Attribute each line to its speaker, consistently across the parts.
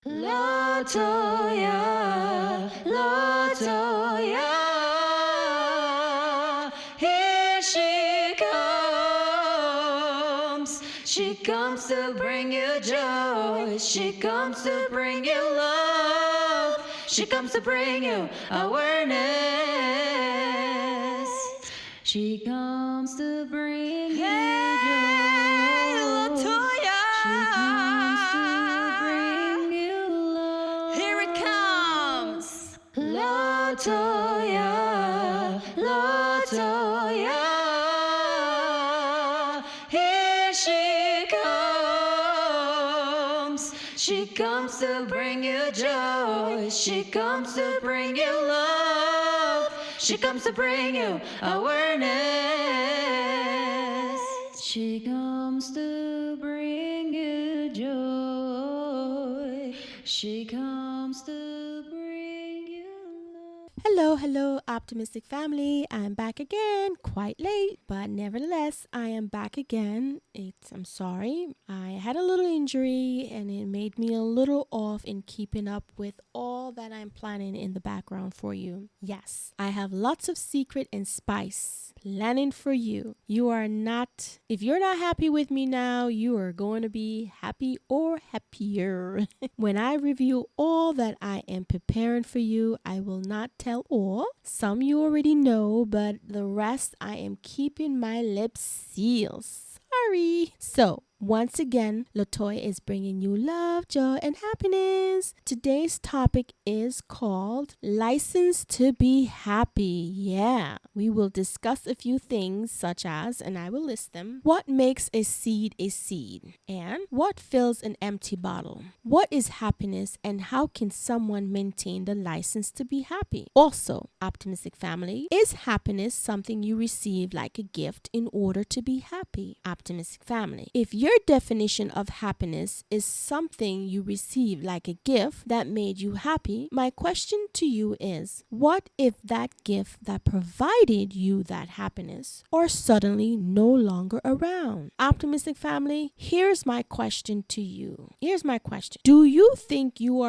Speaker 1: Latoya, Latoya, here she comes. She comes to bring you joy. She comes to bring you love. She comes to bring you awareness. She comes to bring you joy.
Speaker 2: Latoya.
Speaker 1: She comes to bring you love.
Speaker 2: Here it comes.
Speaker 1: Latoya, Latoya, here she comes. She comes to bring you joy. She comes to bring you love. She comes to bring you awareness. She comes to bring you joy. She comes to bring you love.
Speaker 3: Hello, optimistic family. I'm back again, quite late, but nevertheless, I am back again. I'm sorry. I had a little injury and it made me a little off in keeping up with all that I'm planning in the background for you. Yes, I have lots of secret and spice planning for you. If you're not happy with me now, you are going to be happy or happier. When I review all that I am preparing for you, I will not tell all. Some you already know, but the rest I am keeping my lips sealed. Sorry. So, once again, Latoya is bringing you love, joy, and happiness. Today's topic is called License to Be Happy. Yeah, we will discuss a few things such as, and I will list them, what makes a seed, and what fills an empty bottle? What is happiness and how can someone maintain the license to be happy? Also, optimistic family, is happiness something you receive like a gift in order to be happy? Optimistic family, if your definition of happiness is something you receive like a gift that made you happy, my question to you is, what if that gift that provided you that happiness are suddenly no longer around? Optimistic family, here's my question to you. Do you think you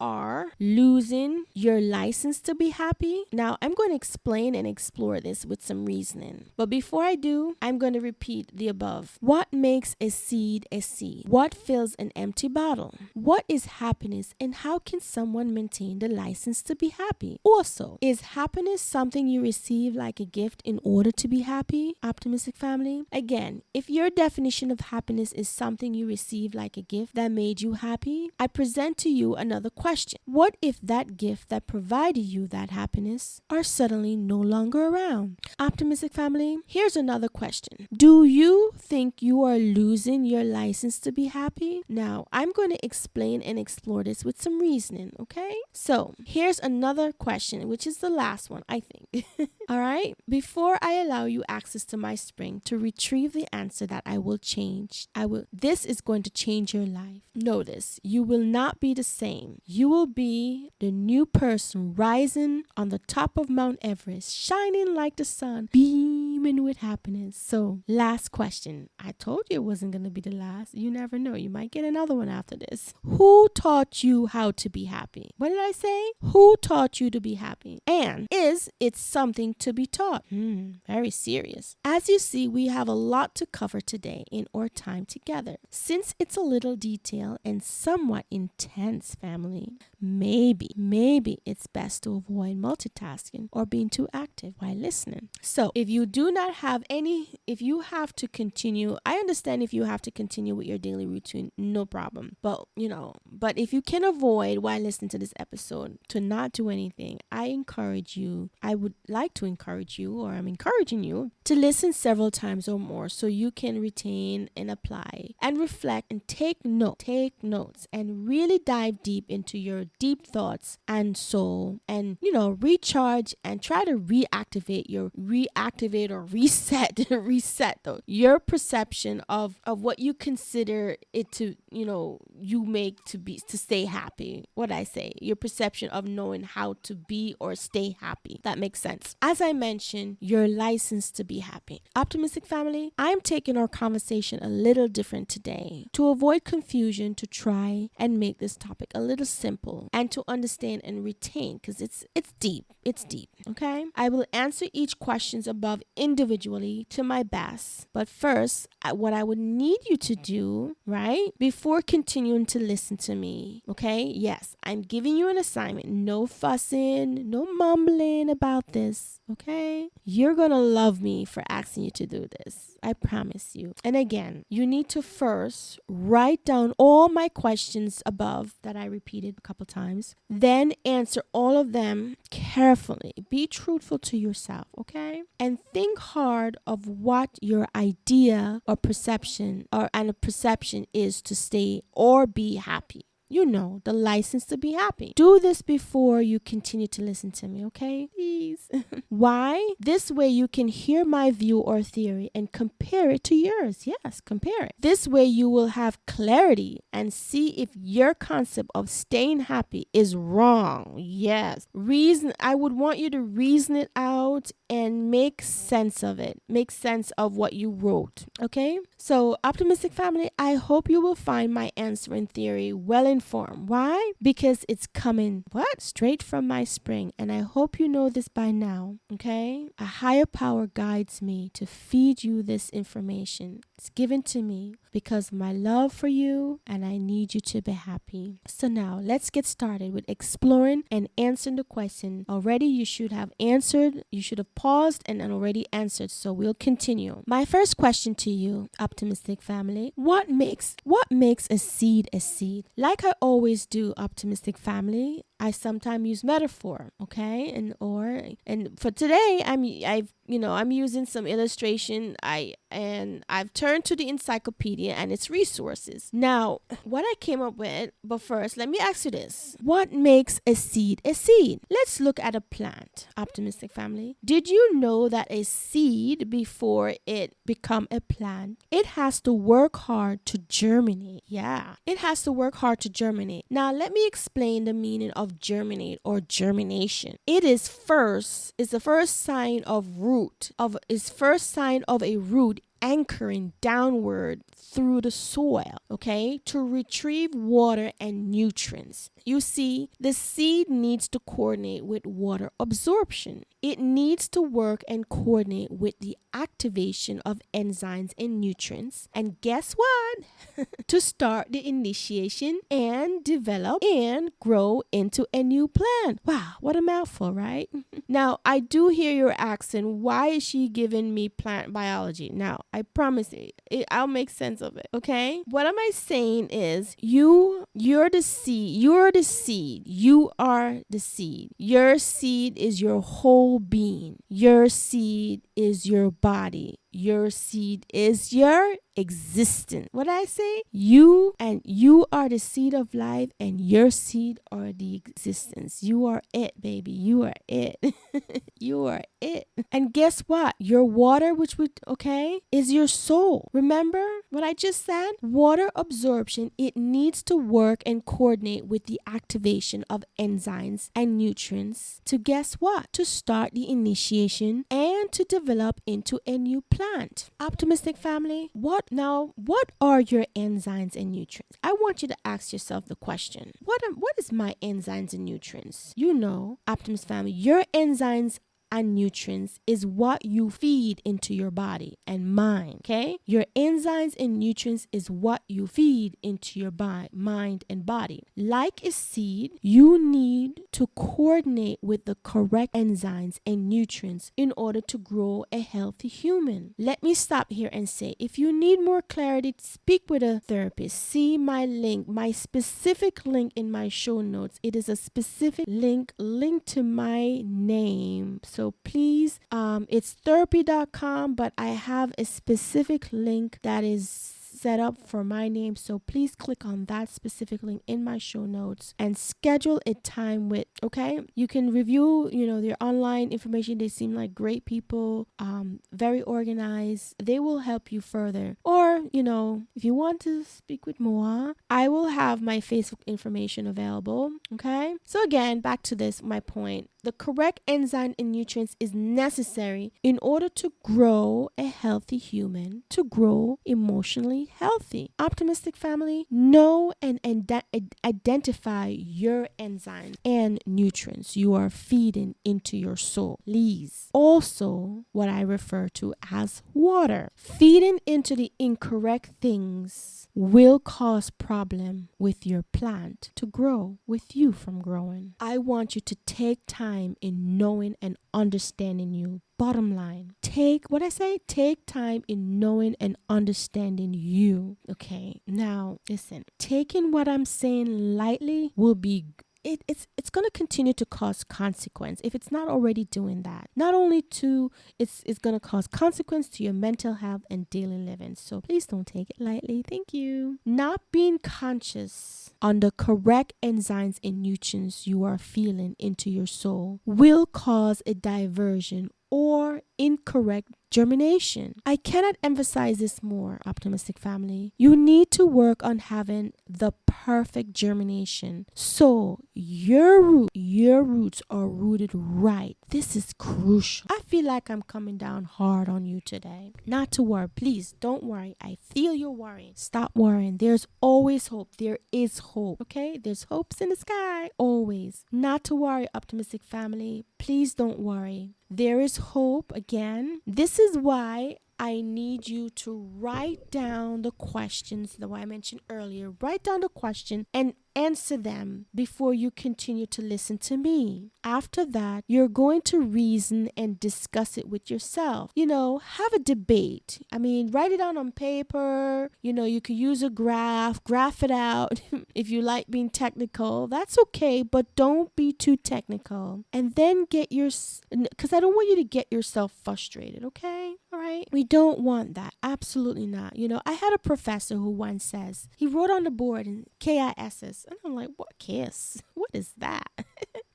Speaker 3: are losing your license to be happy? Now, I'm going to explain and explore this with some reasoning. But before I do, I'm going to repeat the above. What makes a seed a seed? What fills an empty bottle? What is happiness and how can someone maintain the license to be happy? Also, is happiness something you receive like a gift in order to be happy? Optimistic family? Again, if your definition of happiness is something you receive like a gift that made you happy, I present to you another question. What if that gift that provided you that happiness are suddenly no longer around? Optimistic family, here's another question. Do you think you are losing your license to be happy? Now, I'm going to explain and explore this with some reasoning, okay? So, here's another question, which is the last one, I think. All right? Before I allow you access to my spring to retrieve the answer that I will change, this is going to change your life. Notice, you will not be the same. You will be the new person rising on the top of Mount Everest, shining like the sun, beaming with happiness. So, last question. I told you it wasn't going to be the last. You never know. You might get another one after this. Who taught you how to be happy? What did I say? Who taught you to be happy? And is it something to be taught? Very serious. As you see, we have a lot to cover today in our time together. Since it's a little detailed and somewhat intense, family, maybe it's best to avoid multitasking or being too active while listening. So if you have to continue, I understand if you have to continue with your daily routine, no problem. But if you can avoid while listening to this episode to not do anything, I'm encouraging you to listen several times or more so you can retain and apply and reflect and take notes and really dive deep into your deep thoughts and soul and recharge and try to reactivate reset, reset though. Your perception of what you consider it to, you make to stay happy. What I say, your perception of knowing how to be or stay happy. That makes sense. As I mentioned, you're licensed to be happy. Optimistic family, I'm taking our conversation a little different today to avoid confusion, to try and make this topic a little simple and to understand and retain, because it's deep. It's deep. Okay. I will answer each questions above individually to my best. But first, what I would need you to do, right, before continuing to listen to me, okay? Yes, I'm giving you an assignment. No fussing, no mumbling about this, okay? You're gonna love me for asking you to do this. I promise you. And again, you need to first write down all my questions above that I repeated a couple times. Then answer all of them carefully. Be truthful to yourself, okay? And think hard of what your idea or perception and a perception is to stay or be happy. The license to be happy. Do this before you continue to listen to me, okay? Please. Why? This way you can hear my view or theory and compare it to yours. Yes, compare it. This way you will have clarity and see if your concept of staying happy is wrong. Yes. I would want you to reason it out and make sense of it. Make sense of what you wrote, okay? So, optimistic family, I hope you will find my answer in theory well informed. Why? Because it's coming, straight from my spring. And I hope you know this by now, okay? A higher power guides me to feed you this information. It's given to me because of my love for you and I need you to be happy. So now let's get started with exploring and answering the question. Already you should have answered. You should have paused and already answered. So we'll continue. My first question to you, optimistic family, what makes a seed a seed? Like I always do, optimistic family, I sometimes use metaphor, okay? And for today I'm using some illustration. I've turned to the encyclopedia and its resources. Now, what I came up with, but first let me ask you this. What makes a seed a seed? Let's look at a plant, optimistic family. Did you know that a seed, before it become a plant, it has to work hard to germinate? Yeah, it has to work hard to germinate. Now, let me explain the meaning of germinate or germination. It is the first sign of a root anchoring downward through the soil, okay, to retrieve water and nutrients. You see, the seed needs to coordinate with water absorption. It needs to work and coordinate with the activation of enzymes and nutrients. And guess what? To start the initiation and develop and grow into a new plant. Wow, what a mouthful, right? Now, I do hear you're asking, why is she giving me plant biology? Now, I promise you, I'll make sense of it, okay? What am I saying is, you're the seed. You're the seed. You are the seed. Your seed is your whole being. Your seed is your body. Your seed is your existence. What I say? You are the seed of life, and your seed are the existence. You are it, baby. You are it. You are it. And guess what? Your water, is your soul. Remember what I just said? Water absorption, it needs to work and coordinate with the activation of enzymes and nutrients to guess what? To start the initiation and to develop into a new plant. Optimistic family, what are your enzymes and nutrients? I want you to ask yourself the question, what is my enzymes and nutrients? Optimist family, your enzymes and nutrients is what you feed into your body and mind, okay? Your enzymes and nutrients is what you feed into your mind and body. Like a seed, you need to coordinate with the correct enzymes and nutrients in order to grow a healthy human. Let me stop here and say, if you need more clarity, speak with a therapist. See my link, my specific link in my show notes. It is a specific link to my name. So please, it's therapy.com, but I have a specific link that is set up for my name. So please click on that specific link in my show notes and schedule a time with, okay? You can review, their online information. They seem like great people, very organized. They will help you further. Or, if you want to speak with Moa, I will have my Facebook information available, okay? So again, back to this, my point. The correct enzyme and nutrients is necessary in order to grow a healthy human, to grow emotionally healthy. Optimistic family, know and identify your enzymes and nutrients you are feeding into your soul. Please. Also, what I refer to as water. Feeding into the incorrect things will cause problem with your plant to grow, with you from growing. I want you to take time in knowing and understanding you. Bottom line, take time in knowing and understanding you. Okay, now listen, taking what I'm saying lightly will be it's going to continue to cause consequence if it's not already doing that. Not only it's going to cause consequence to your mental health and daily living. So please don't take it lightly. Thank you. Not being conscious on the correct enzymes and nutrients you are feeling into your soul will cause a diversion or incorrect germination. I cannot emphasize this more, optimistic family. You need to work on having the perfect germination so your roots are rooted right. This is crucial. I feel like I'm coming down hard on you today. Not to worry. Please don't worry. I feel you're worrying. Stop worrying. There's always hope. There is hope. Okay? There's hopes in the sky. Always. Not to worry, optimistic family. Please don't worry. There is hope. Again, this is why I need you to write down the questions that I mentioned earlier. Write down the question and answer them before you continue to listen to me. After that, you're going to reason and discuss it with yourself. Have a debate. Write it down on paper. You could use a graph it out. If you like being technical, that's okay, but don't be too technical. And then because I don't want you to get yourself frustrated, okay? All right? We don't want that. Absolutely not. I had a professor who once says, he wrote on the board in KISS. And I'm like, what KISS? What is that?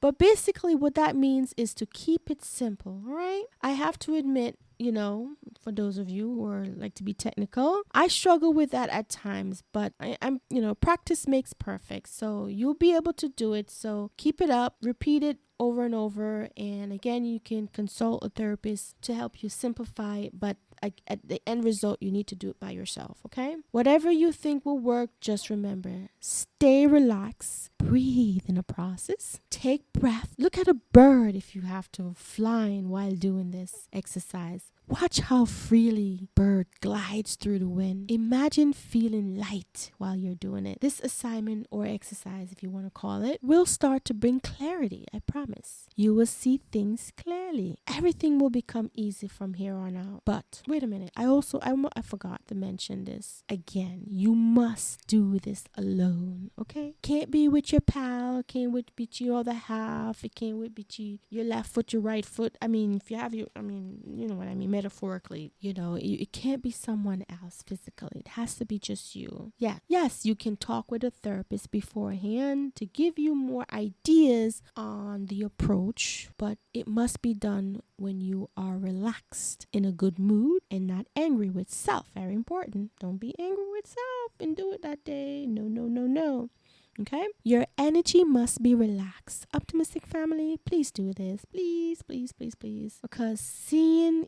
Speaker 3: But basically what that means is to keep it simple, all right? I have to admit, for those of you who are like to be technical, I struggle with that at times, but I'm practice makes perfect. So you'll be able to do it. So keep it up, repeat it over and over. And again, you can consult a therapist to help you simplify it, but at the end result, you need to do it by yourself, okay? Whatever you think will work, just remember, stay relaxed, breathe in the process, take breath, look at a bird if you have to, flying while doing this exercise. Watch how freely bird glides through the wind. Imagine feeling light while you're doing it. This assignment or exercise, if you want to call it, will start to bring clarity, I promise. You will see things clearly. Everything will become easy from here on out. But wait a minute. I forgot to mention this. Again, you must do this alone, okay? Can't be with your pal, can't be with your other half, it can't be your left foot, your right foot. If you have you know what I mean, metaphorically, it can't be someone else physically. It has to be just you. Yeah. Yes, you can talk with a therapist beforehand to give you more ideas on the approach, but it must be done when you are relaxed, in a good mood, and not angry with self. Very important. Don't be angry with self and do it that day. No. Okay? Your energy must be relaxed. Optimistic family, please do this. Please. Because seeing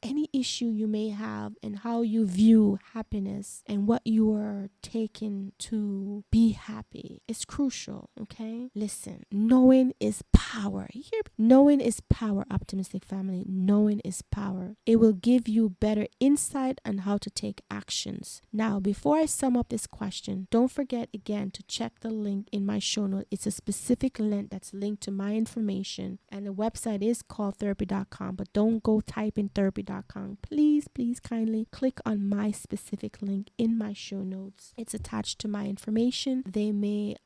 Speaker 3: any issue you may have and how you view happiness and what you are taking to be happy is crucial, okay? Listen, knowing is power. You hear? Knowing is power, optimistic family. Knowing is power. It will give you better insight on how to take actions. Now, before I sum up this question, don't forget again to check the link in my show note. It's a specific link that's linked to my information, and the website is calltherapy.com, but don't go type type in therapy.com, please, kindly click on my specific link in my show notes. It's attached to my information. They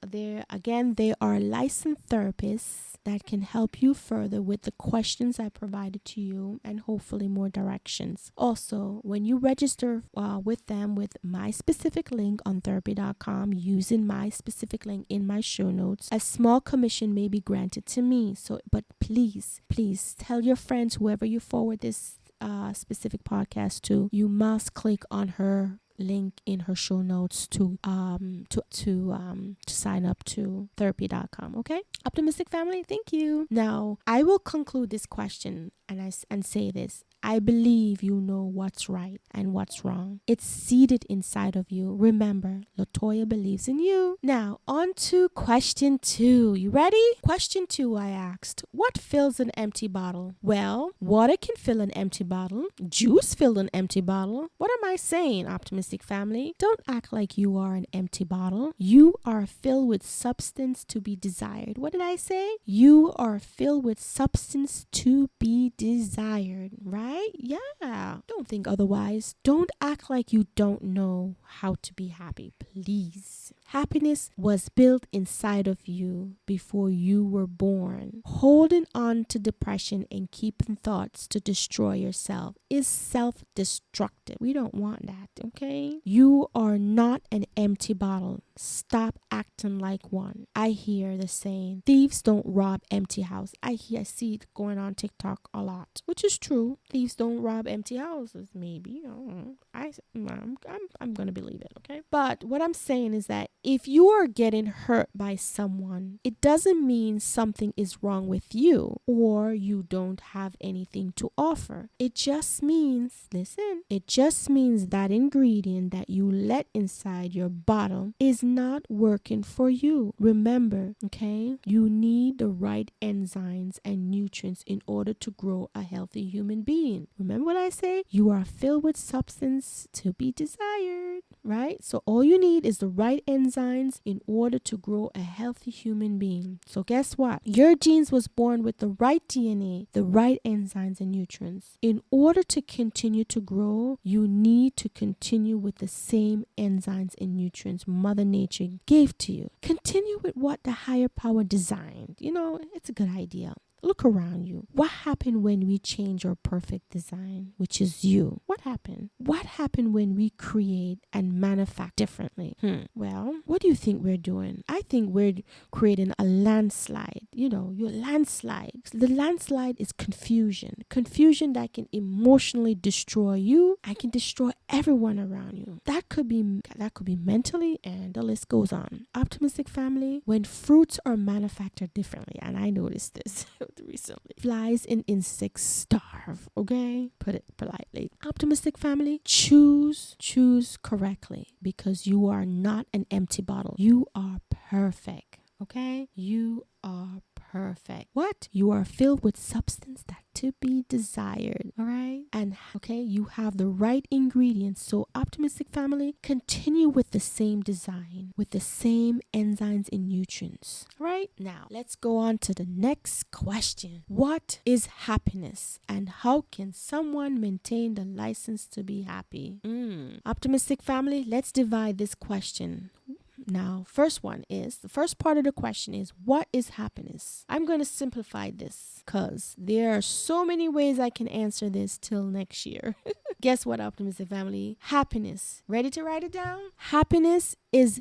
Speaker 3: are licensed therapists that can help you further with the questions I provided to you and hopefully more directions. Also, when you register with them with my specific link on therapy.com using my specific link in my show notes, a small commission may be granted to me. But please tell your friends, whoever you forward this specific podcast to, you must click on her link in her show notes to sign up to therapy.com. Okay, optimistic family, thank you. Now I will conclude this question and say this: I believe you know what's right and what's wrong. It's seated inside of you. Remember, Latoya believes in you. Now, on to question 2. You ready? Question 2, I asked, what fills an empty bottle? Well, water can fill an empty bottle. Juice filled an empty bottle. What am I saying, optimistic family? Don't act like you are an empty bottle. You are filled with substance to be desired. What did I say? You are filled with substance to be desired, right? Yeah. Don't think otherwise. Don't act like you don't know how to be happy, please. Happiness was built inside of you before you were born. Holding on to depression and keeping thoughts to destroy yourself is self-destructive. We don't want that, okay? You are not an empty bottle. Stop acting like one. I hear the saying, thieves don't rob empty house. I see it going on TikTok a lot, which is true. Thieves don't rob empty houses. Maybe. I don't know. I'm gonna believe it, okay? But what I'm saying is that if you are getting hurt by someone, it doesn't mean something is wrong with you or you don't have anything to offer. It just means, that ingredient that you let inside your bottle is not working for you. Remember, okay? You need the right enzymes and nutrients in order to grow a healthy human being. Remember what I say? You are filled with substance to be desired, right? So all you need is the right enzymes in order to grow a healthy human being. So guess what? Your genes was born with the right DNA, the right enzymes and nutrients. In order to continue to grow, you need to continue with the same enzymes and nutrients Mother Nature gave to you. Continue with what the higher power designed. It's a good idea. Look around you. What happened when we change our perfect design, which is you? What happened? What happened when we create and manufacture differently? Well, what do you think we're doing? I think we're creating a landslide. Your landslide. The landslide is confusion. Confusion that can emotionally destroy you and can destroy everyone around you. That could be mentally, and the list goes on. Optimistic family, when fruits are manufactured differently, and I noticed this recently, flies and insects starve, okay? Put it politely. Optimistic family, choose correctly, because you are not an empty bottle. You are perfect, okay? You are perfect. What? You are filled with substance that to be desired, all right? And okay, you have the right ingredients. So optimistic family, continue with the same design, with the same enzymes and nutrients. All right? Now, let's go on to the next question. What is happiness and how can someone maintain the license to be happy? Optimistic family, let's divide this question. Now, the first part of the question is, what is happiness? I'm going to simplify this because there are so many ways I can answer this till next year. Guess what, optimistic family? Happiness. Ready to write it down? Happiness is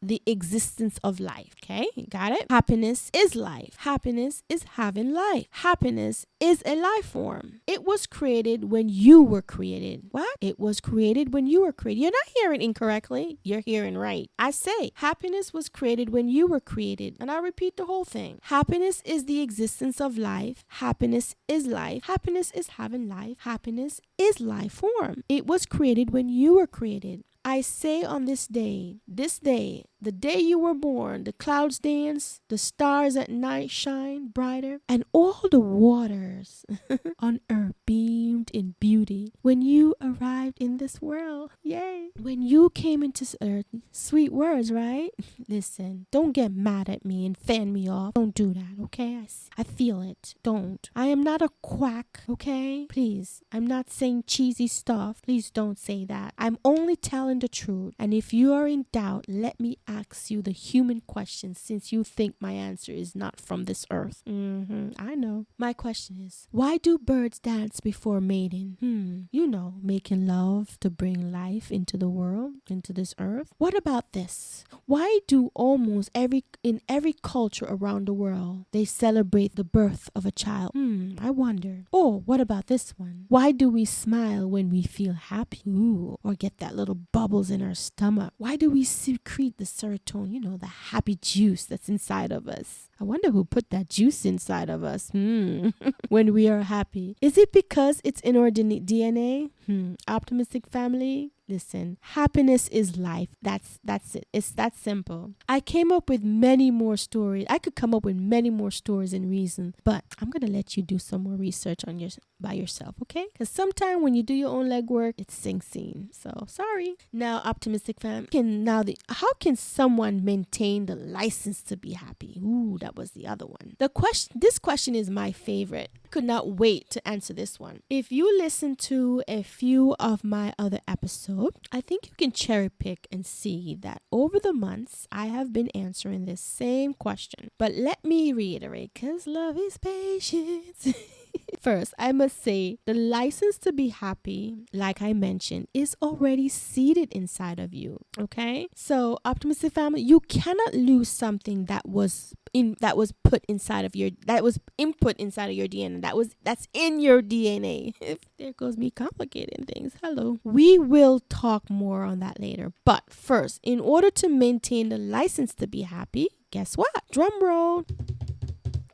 Speaker 3: the existence of life. Okay, you got it? Happiness is life. Happiness is having life. Happiness is a life form. It was created when you were created. What? It was created when you were created. You're not hearing incorrectly. You're hearing right. I say happiness was created when you were created. And I repeat the whole thing. Happiness is the existence of life. Happiness is life. Happiness is having life. Happiness is life form. It was created when you were created. I say on this day, The day you were born, the clouds dance, the stars at night shine brighter, and all the waters on earth beamed in beauty when you arrived in this world. Yay. When you came into earth, sweet words, right? Listen, don't get mad at me and fan me off. Don't do that, okay? I feel it. Don't. I am not a quack, okay? Please, I'm not saying cheesy stuff. Please don't say that. I'm only telling the truth. And if you are in doubt, let me ask you the human question, since you think my answer is not from this earth. I know. My question is, why do birds dance before mating? You know, making love to bring life into the world, into this earth. What about this? Why do almost in every culture around the world, they celebrate the birth of a child? I wonder. Or what about this one? Why do we smile when we feel happy? Ooh, or get that little bubbles in our stomach? Why do we secrete the serotonin, you know, the happy juice that's inside of us? I wonder who put that juice inside of us when we are happy. Is it because it's in our DNA? Optimistic family, listen, happiness is life. That's it. It's that simple. I came up with many more stories. I could come up with many more stories and reasons, but I'm going to let you do some more research on by yourself, okay? Because sometimes when you do your own legwork, it sinks in. So, sorry. Now, optimistic fam, how can someone maintain the license to be happy? Ooh, that was the other one. This question is my favorite. I could not wait to answer this one. If you listen to a few of my other episodes, I think you can cherry pick and see that over the months, I have been answering this same question. But let me reiterate, because love is patience. First, I must say the license to be happy, like I mentioned, is already seated inside of you. Okay? So, optimistic family, you cannot lose something that was input inside of your DNA. That's in your DNA. There goes me complicating things. Hello. We will talk more on that later. But first, in order to maintain the license to be happy, guess what? Drum roll.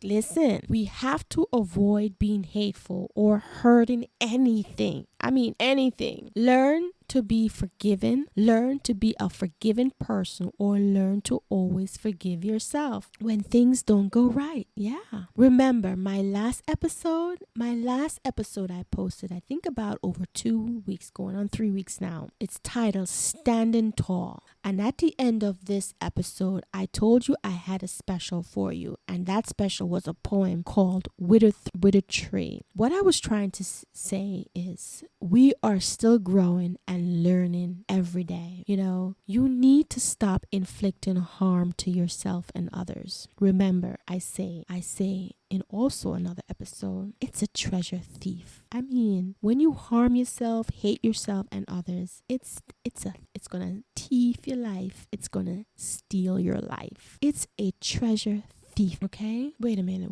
Speaker 3: Listen, we have to avoid being hateful or hurting anything. I mean, anything. Learn to be forgiven. Learn to be a forgiving person, or learn to always forgive yourself when things don't go right. Yeah. Remember, my last episode I posted, I think about over 2 weeks, going on 3 weeks now. It's titled Standing Tall. And at the end of this episode, I told you I had a special for you. And that special was a poem called Withered Tree. What I was trying to say is, we are still growing and learning every day. You know, you need to stop inflicting harm to yourself and others. Remember, I say in also another episode, it's a treasure thief. I mean, when you harm yourself, hate yourself and others, it's gonna thief your life. It's gonna steal your life. It's a treasure thief, okay? Wait a minute.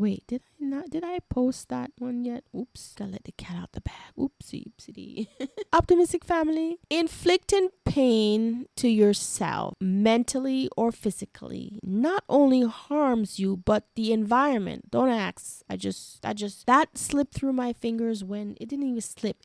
Speaker 3: Did I post that one yet? Oops. Gotta let the cat out the bag. Oopsie. Optimistic family. Inflicting pain to yourself, mentally or physically, not only harms you, but the environment. Don't ask. That slipped through my fingers when it didn't even slip.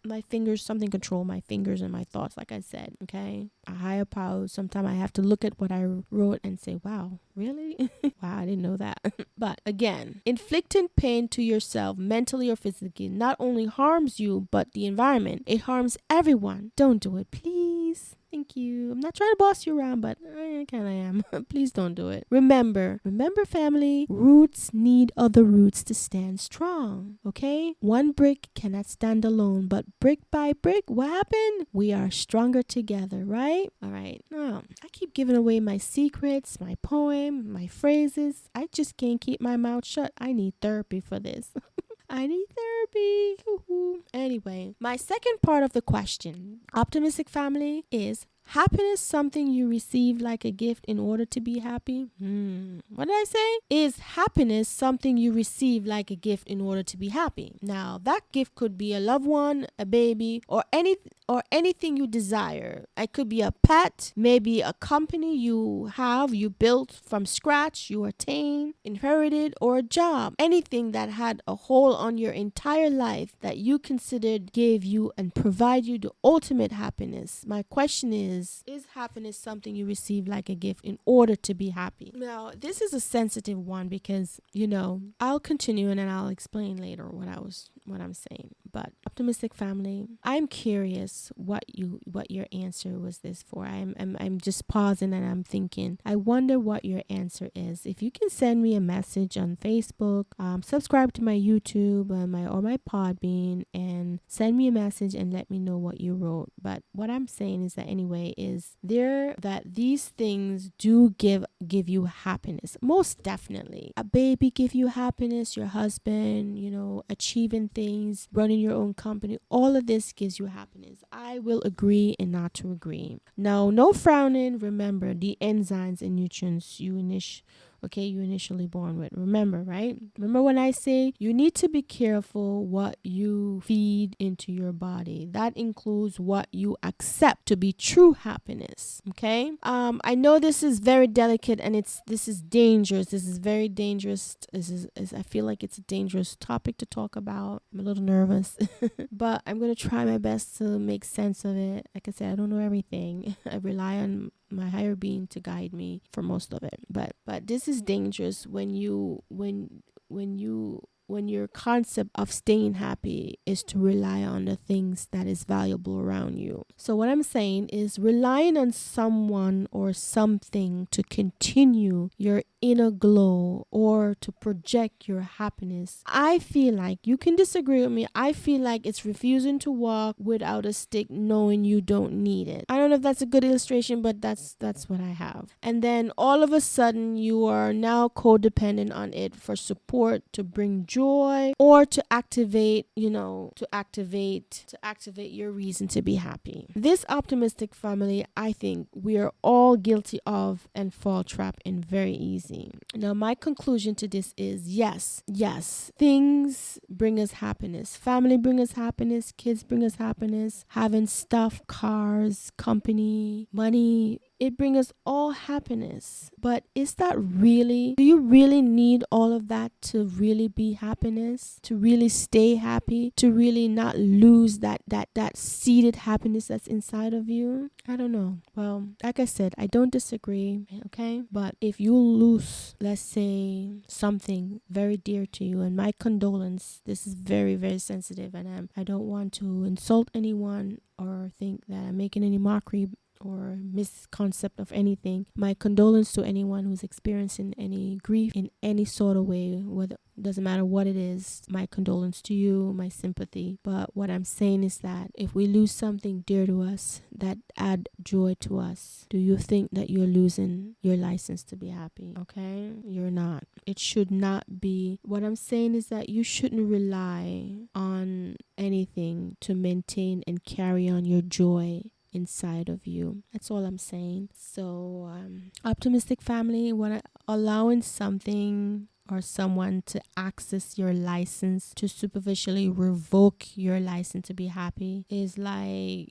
Speaker 3: My fingers, something control my fingers and my thoughts, like I said, okay? A higher power. Sometimes I have to look at what I wrote and say, wow, really? Wow, I didn't know that. But again, inflicting pain to yourself, mentally or physically, not only harms you, but the environment. It harms everyone. Don't do it, please. Thank you. I'm not trying to boss you around, but I kind of am. Please don't do it. Remember, family, roots need other roots to stand strong, okay? One brick cannot stand alone, but brick by brick, what happened? We are stronger together, right? All right. I keep giving away my secrets, my poem, my phrases. I just can't keep my mouth shut. I need therapy for this. I need therapy. Woo-hoo. Anyway, my second part of the question, optimistic family, is happiness something you receive like a gift in order to be happy? What did I say? Is happiness something you receive like a gift in order to be happy? Now, that gift could be a loved one, a baby, or or anything you desire. It could be a pet, maybe a company you built from scratch, you attained, inherited, or a job. Anything that had a hold on your entire life that you considered gave you and provide you the ultimate happiness. My question is happiness something you receive like a gift in order to be happy? Now, this is a sensitive one because, I'll continue and then I'll explain later what I'm saying. But optimistic family, I'm curious what your answer was this for. I'm just pausing and I'm thinking, I wonder what your answer is. If you can send me a message on Facebook, subscribe to my YouTube or my Podbean and send me a message and let me know what you wrote. But what I'm saying is that anyway is that these things do give you happiness. Most definitely. A baby give you happiness, your husband, achieving things, running your own company, all of this gives you happiness. I will agree and not to agree. Now, no frowning. Remember the enzymes and nutrients you initially born with. Remember, right? Remember when I say you need to be careful what you feed into your body. That includes what you accept to be true happiness. Okay? I know this is very delicate and this is dangerous. This is very dangerous. I feel like it's a dangerous topic to talk about. I'm a little nervous, but I'm going to try my best to make sense of it. Like I said, I don't know everything. I rely on my higher being to guide me for most of it. But this is dangerous when your concept of staying happy is to rely on the things that is valuable around you. So what I'm saying is relying on someone or something to continue your inner glow or to project your happiness. I feel like, you can disagree with me, I feel like it's refusing to walk without a stick knowing you don't need it. I don't know if that's a good illustration, but that's what I have. And then all of a sudden you are now codependent on it for support, to bring joy, or to activate your reason to be happy. This optimistic family, I think we are all guilty of and fall trap in very easy. Now, my conclusion to this is yes, things bring us happiness. Family bring us happiness. Kids bring us happiness. Having stuff, cars, company, money, it brings us all happiness. But do you really need all of that to really be happiness? To really stay happy? To really not lose that seated happiness that's inside of you? I don't know. Well, like I said, I don't disagree, okay? But if you lose, let's say, something very dear to you, and my condolence, this is very, very sensitive, and I don't want to insult anyone or think that I'm making any mockery or misconcept of anything. My condolence to anyone who's experiencing any grief in any sort of way, whether doesn't matter what it is. My condolence to you, my sympathy. But what I'm saying is that if we lose something dear to us that add joy to us, do you think that you're losing your license to be happy? Okay? You're not. It should not be. What I'm saying is that you shouldn't rely on anything to maintain and carry on your joy inside of you. That's all I'm saying. So optimistic family, allowing something or someone to access your license, to superficially revoke your license to be happy, is like,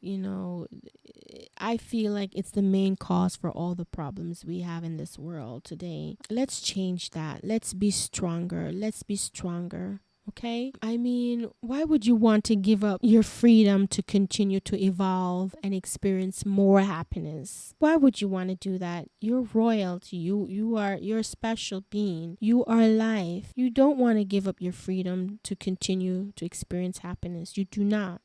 Speaker 3: I feel like it's the main cause for all the problems we have in this world today. Let's change that. Let's be stronger. Okay? I mean, why would you want to give up your freedom to continue to evolve and experience more happiness? Why would you want to do that? You're royalty. You're a special being. You are life. You don't want to give up your freedom to continue to experience happiness. You do not.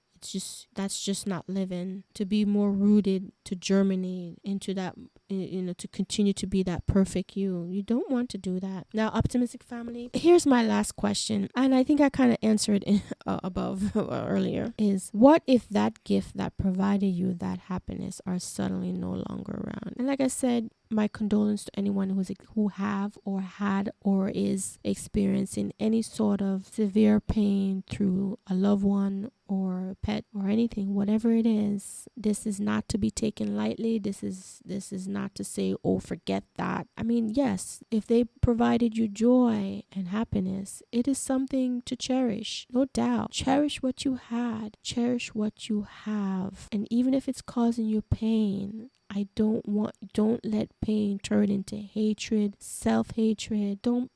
Speaker 3: That's just not living. To be more rooted, to germinate into that, to continue to be that perfect you. You don't want to do that. Now, optimistic family, here's my last question, and I think I kind of answered it above earlier, is what if that gift that provided you that happiness are suddenly no longer around? And like I said, my condolence to anyone who have or had or is experiencing any sort of severe pain through a loved one or pet or anything, whatever it is. This is not to be taken lightly. This is not not to say, oh, forget that. I mean, yes, if they provided you joy and happiness, it is something to cherish, no doubt. Cherish what you had, cherish what you have. And even if it's causing you pain, don't let pain turn into hatred, self-hatred. Don't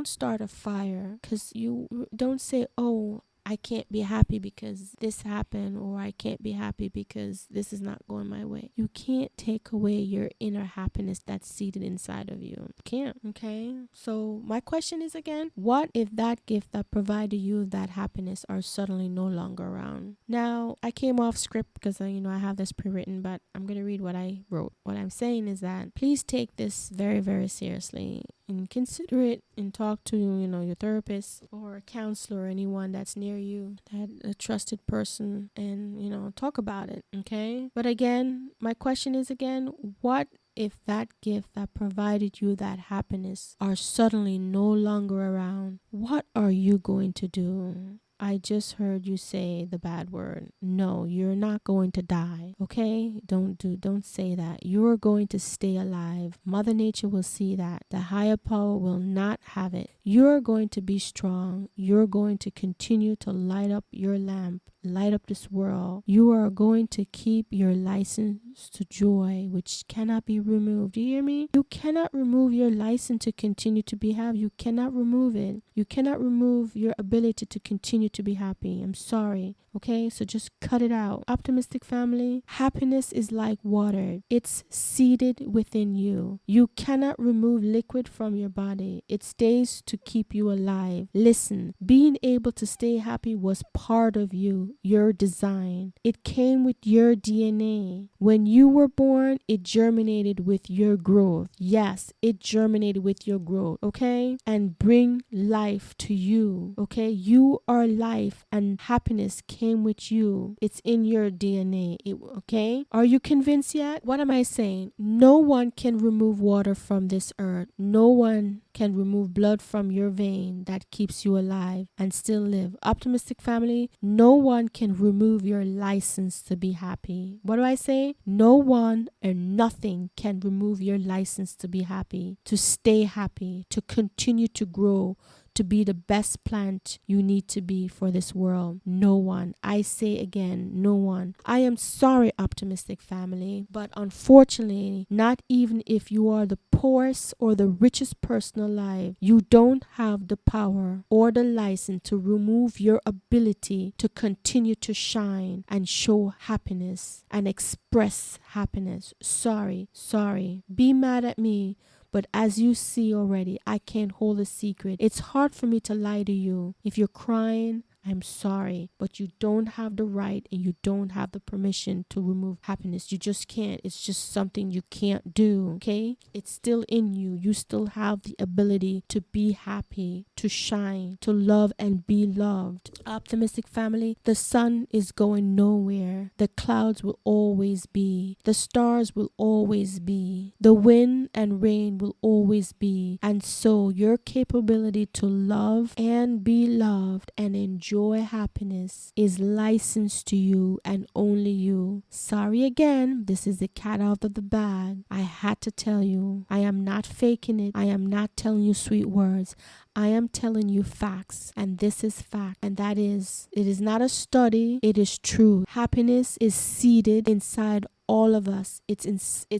Speaker 3: start a fire, because you don't say, oh, I can't be happy because this happened, or I can't be happy because this is not going my way. You can't take away your inner happiness that's seated inside of you. You can't, okay? So my question is again, what if that gift that provided you that happiness are suddenly no longer around? Now, I came off script because I have this pre-written, but I'm going to read what I wrote. What I'm saying is that please take this very, very seriously and consider it, and talk to your therapist or a counselor or anyone that's near you, that a trusted person, and talk about it, okay? But again, my question is again, what if that gift that provided you that happiness are suddenly no longer around? What are you going to do? I just heard you say the bad word. No, you're not going to die. Okay? Don't say that. You're going to stay alive. Mother Nature will see that. The higher power will not have it. You're going to be strong. You're going to continue to light up your lamp, light up this world. You are going to keep your license to joy, which cannot be removed. Do you hear me? You cannot remove your license to continue to be happy. You cannot remove it. You cannot remove your ability to continue to be happy. I'm sorry. Okay, so just cut it out. Optimistic family, happiness is like water. It's seated within you. You cannot remove liquid from your body. It stays to keep you alive. Listen, being able to stay happy was part of you, your design. It came with your DNA. When you were born, it germinated with your growth. Yes, it germinated with your growth, okay? And bring life to you, okay? You are life, and happiness came with you. It's in your DNA, okay? Are you convinced yet? What am I saying? No one can remove water from this earth. No one can remove blood from your vein that keeps you alive and still live. Optimistic family, no one can remove your license to be happy. What do I say? No one or nothing can remove your license to be happy, to stay happy, to continue to grow, to be the best plant you need to be for this world. No one. I say again, no one. I am sorry, optimistic family, but unfortunately, not even if you are the poorest or the richest person alive, you don't have the power or the license to remove your ability to continue to shine and show happiness and express happiness. Sorry. Be mad at me. But as you see already, I can't hold a secret. It's hard for me to lie to you. If you're crying, I'm sorry, but you don't have the right and you don't have the permission to remove happiness. You just can't. It's just something you can't do, okay? It's still in you. You still have the ability to be happy, to shine, to love and be loved. Optimistic family, the sun is going nowhere. The clouds will always be. The stars will always be. The wind and rain will always be. And so your capability to love and be loved and enjoy happiness is licensed to you and only you. Sorry again, this is the cat out of the bag. I had to tell you. I am not faking it. I am not telling you sweet words. I am telling you facts, and this is fact, and that is, it is not a study, it is true. Happiness is seated inside all of us. It's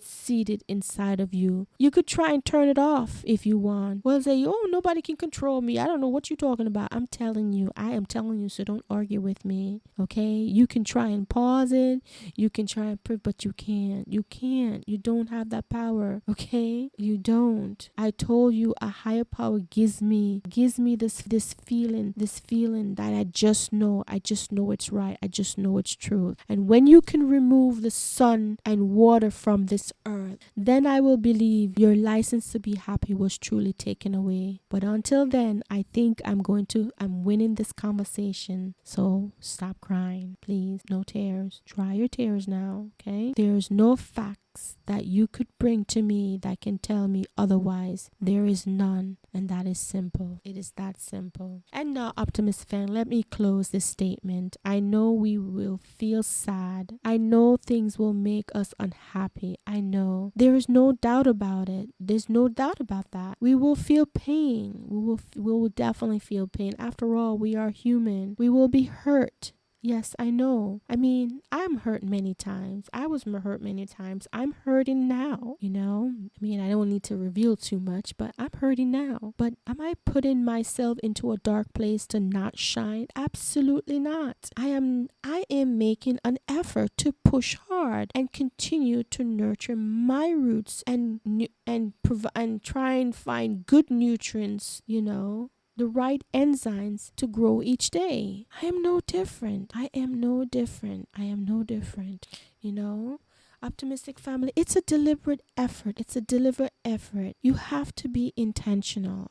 Speaker 3: seated inside of you. You could try and turn it off if you want. Well, say, oh, nobody can control me. I don't know what you're talking about. I'm telling you. I am telling you, so don't argue with me, okay? You can try and pause it. You can try and prove, but you can't. You can't. You don't have that power, okay? You don't. I told you a higher power gives me this feeling that I just know it's right. I just know it's true. And when you can remove the sun and water from this earth, then I will believe your license to be happy was truly taken away. But until then, I think I'm winning this conversation. So stop crying, please. No tears. Dry your tears now, okay? There's no facts facts that you could bring to me that can tell me otherwise. There is none, and that is simple. It is that simple. And now, Optimist fan, let me close this statement. I know we will feel sad. I know things will make us unhappy. I know. There is no doubt about it. There's no doubt about that. We will feel pain. We will definitely feel pain. After all, we are human. We will be hurt. Yes, I know. I mean, I'm hurt many times. I was hurt many times. I'm hurting now, you know? I mean, I don't need to reveal too much, but I'm hurting now. But am I putting myself into a dark place to not shine? Absolutely not. I am making an effort to push hard and continue to nurture my roots and try and find good nutrients, you know, the right enzymes to grow each day. I am no different. You know, Optimistic family, it's a deliberate effort. You have to be intentional.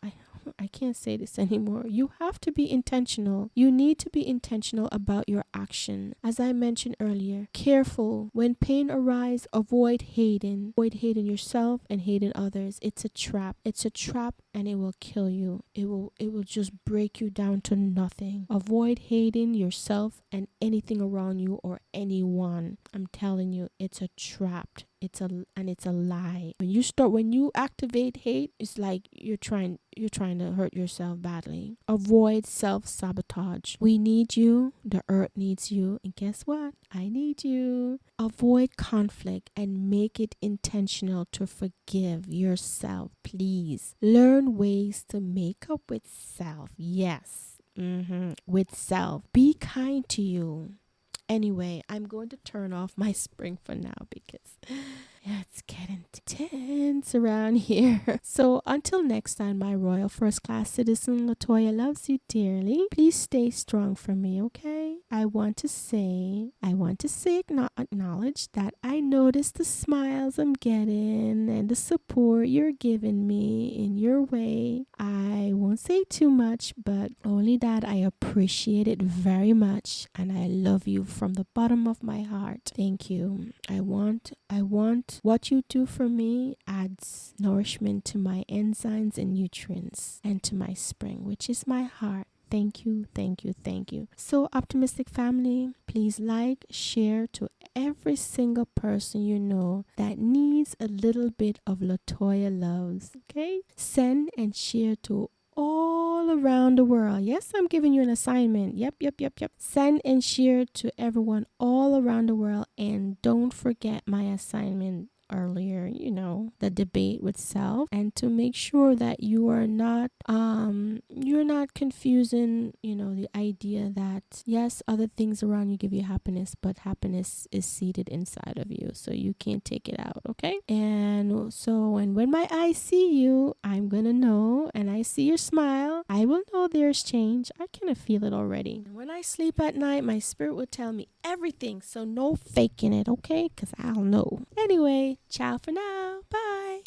Speaker 3: I can't say this anymore. You have to be intentional. You need to be intentional about your action. As I mentioned earlier, careful. When pain arises, avoid hating. Avoid hating yourself and hating others. It's a trap. And it will kill you. It will just break you down to nothing. Avoid hating yourself and anything around you or anyone. I'm telling you, it's a trap. It's a lie. When you activate hate, it's like you're trying to hurt yourself badly. Avoid self-sabotage. We need you. The earth needs you. And guess what? I need you. Avoid conflict and make it intentional to forgive yourself, please. Learn ways to make up with self. Yes. With self. Be kind to you. Anyway, I'm going to turn off my spring for now because it's getting tense around here. So until next time, my royal first class citizen, Latoya loves you dearly. Please stay strong for me, okay? I want to acknowledge that I notice the smiles I'm getting and the support you're giving me in your way. I won't say too much, but only that I appreciate it very much and I love you from the bottom of my heart. Thank you. I want what you do for me adds nourishment to my enzymes and nutrients and to my spring, which is my heart. Thank you. So, Optimistic family, please like, share to every single person you know that needs a little bit of Latoya loves, okay? Send and share to all around the world. Yes, I'm giving you an assignment. Yep. Send and share to everyone all around the world. And don't forget my assignment earlier, the debate with self, and to make sure that you're not confusing, the idea that yes, other things around you give you happiness, but happiness is seated inside of you, so you can't take it out, okay? And so when my eyes see you, I'm gonna know, and I see your smile, I will know there's change. I kind of feel it already. And when I sleep at night, my spirit will tell me everything, so no faking it, okay? Because I'll know. Anyway, ciao for now. Bye.